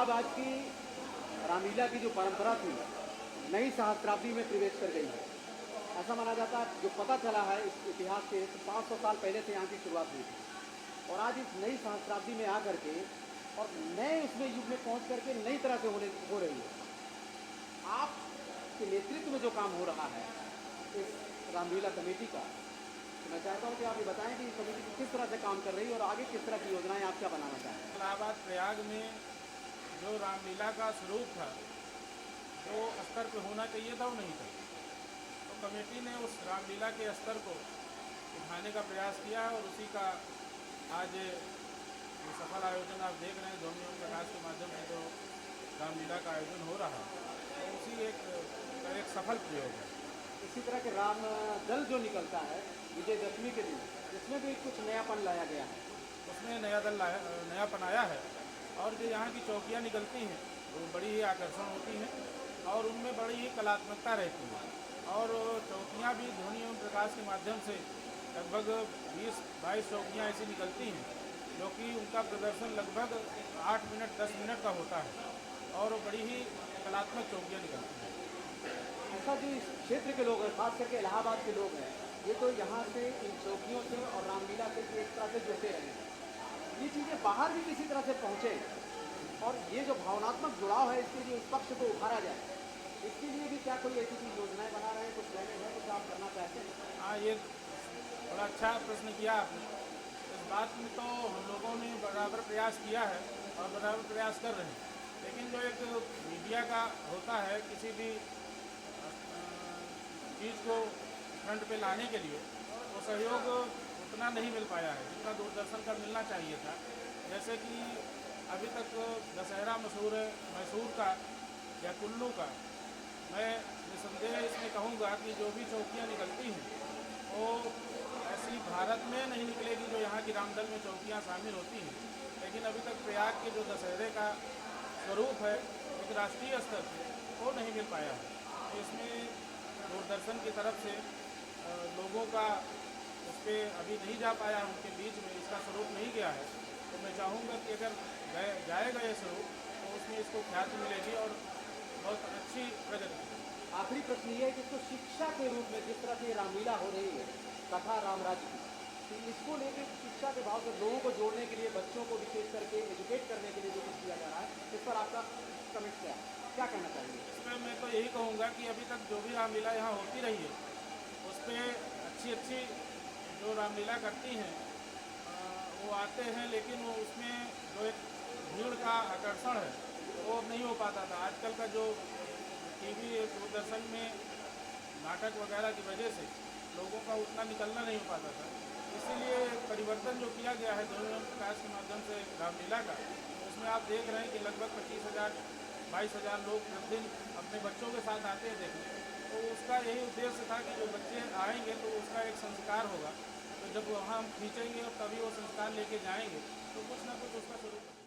इलाहाबाद की रामलीला की जो परंपरा थी, नई सहस्त्राब्दी में प्रवेश कर गई है। ऐसा माना जाता है, जो पता चला है इस इतिहास से 500 साल पहले से यहाँ की शुरुआत हुई थी और आज इस नई सहस्त्राब्दी में आकर के और नए उसमें युग में पहुँच करके नई तरह से हो रही है। आपके नेतृत्व में जो काम हो रहा है इस रामलीला कमेटी का, तो मैं चाहता हूँ कि आप ये बताएं कि कमेटी किस तरह से काम कर रही है और आगे किस तरह की योजनाएं आप क्या बनाना चाहते हैं। इलाहाबाद प्रयाग में जो रामलीला का स्वरूप था, जो स्तर पे होना चाहिए था वो नहीं था। तो कमेटी ने उस रामलीला के स्तर को उठाने का प्रयास किया है और उसी का आज ये सफल आयोजन आप देख रहे हैं। ध्वनि एवं प्रकाश के माध्यम से जो रामलीला का आयोजन हो रहा है, तो उसी एक सफल प्रयोग है। इसी तरह के राम दल जो निकलता है विजयदशमी के दिन, इसमें भी कुछ नयापन लाया गया है। उसमें नयापन आया है और जो यहाँ की चौकियाँ निकलती हैं वो बड़ी ही आकर्षण होती हैं और उनमें बड़ी ही कलात्मकता रहती है। और चौकियाँ भी ध्वनि एवं प्रकाश के माध्यम से लगभग 20-22 चौकियाँ ऐसी निकलती हैं, जो कि उनका प्रदर्शन लगभग 8 मिनट 10 मिनट का होता है और बड़ी ही कलात्मक चौकियाँ निकलती हैं। ऐसा जो इस क्षेत्र के लोग हैं, खास करके इलाहाबाद के लोग हैं, ये तो यहाँ से इन चौकियों से और रामलीला से एक तरह से जुड़ते रहे हैं। ये चीज़ें बाहर भी किसी तरह से पहुँचे और ये जो भावनात्मक जुड़ाव है इसके लिए इस पक्ष को उभारा जाए, इसके लिए भी क्या कोई ऐसी कोई योजनाएं बना रहे हैं, कुछ प्लानिंग है, कुछ आप करना चाहते हैं? हाँ, ये बड़ा अच्छा प्रश्न किया आपने। इस बात में तो हम लोगों ने बराबर प्रयास किया है और बराबर प्रयास कर रहे हैं, लेकिन जो एक मीडिया का होता है किसी भी चीज़ को फ्रंट पे लाने के लिए, वो सहयोग उतना नहीं मिल पाया है जितना दूरदर्शन का मिलना चाहिए था। जैसे कि अभी तक दशहरा मशहूर है मैसूर का या कुल्लू का। मैं निसंदेह इसमें कहूँगा कि जो भी चौकियाँ निकलती हैं वो ऐसी भारत में नहीं निकलेगी जो यहाँ की रामदल में चौकियाँ शामिल होती हैं, लेकिन अभी तक प्रयाग के जो दशहरे का स्वरूप है एक राष्ट्रीय स्तर पर, वो नहीं मिल पाया है। तो इसमें दूरदर्शन की तरफ से लोगों का उस पर अभी नहीं जा पाया, उनके बीच में इसका स्वरूप नहीं गया है। तो मैं चाहूँगा कि अगर जाएगा ये स्वरूप तो उसमें इसको ख्याति मिलेगी और बहुत अच्छी प्रगति। आखिरी प्रश्न ये है कि इसको शिक्षा के रूप में जिस तरह से रामलीला हो रही है, कथा रामराज की, तो इसको लेकर शिक्षा के भाव से लोगों को जोड़ने के लिए, बच्चों को विशेष करके एजुकेट करने के लिए जो कुछ किया जा रहा है, इस पर आपका कमेंट क्या कहना चाहिए? इसमें मैं तो यही कहूँगा कि अभी तक जो भी रामलीला यहाँ होती रही है उस पर अच्छी जो रामलीला करती हैं वो आते हैं, लेकिन वो उसमें जो एक भीड़ का आकर्षण है वो नहीं हो पाता था। आजकल का जो टीवी दूरदर्शन में नाटक वगैरह की वजह से लोगों का उतना निकलना नहीं हो पाता था। इसीलिए परिवर्तन जो किया गया है ध्वनि एवं प्रकाश के माध्यम से रामलीला का, उसमें आप देख रहे हैं कि लगभग 25,000-22,000 लोग प्रतिदिन अपने बच्चों के साथ आते हैं देखने। तो उसका यही उद्देश्य था कि जो बच्चे आएंगे तो उसका एक संस्कार होगा, तो जब वहाँ हम खींचेंगे और तभी वो संस्कार लेके जाएंगे तो कुछ ना कुछ उसका स्वरूप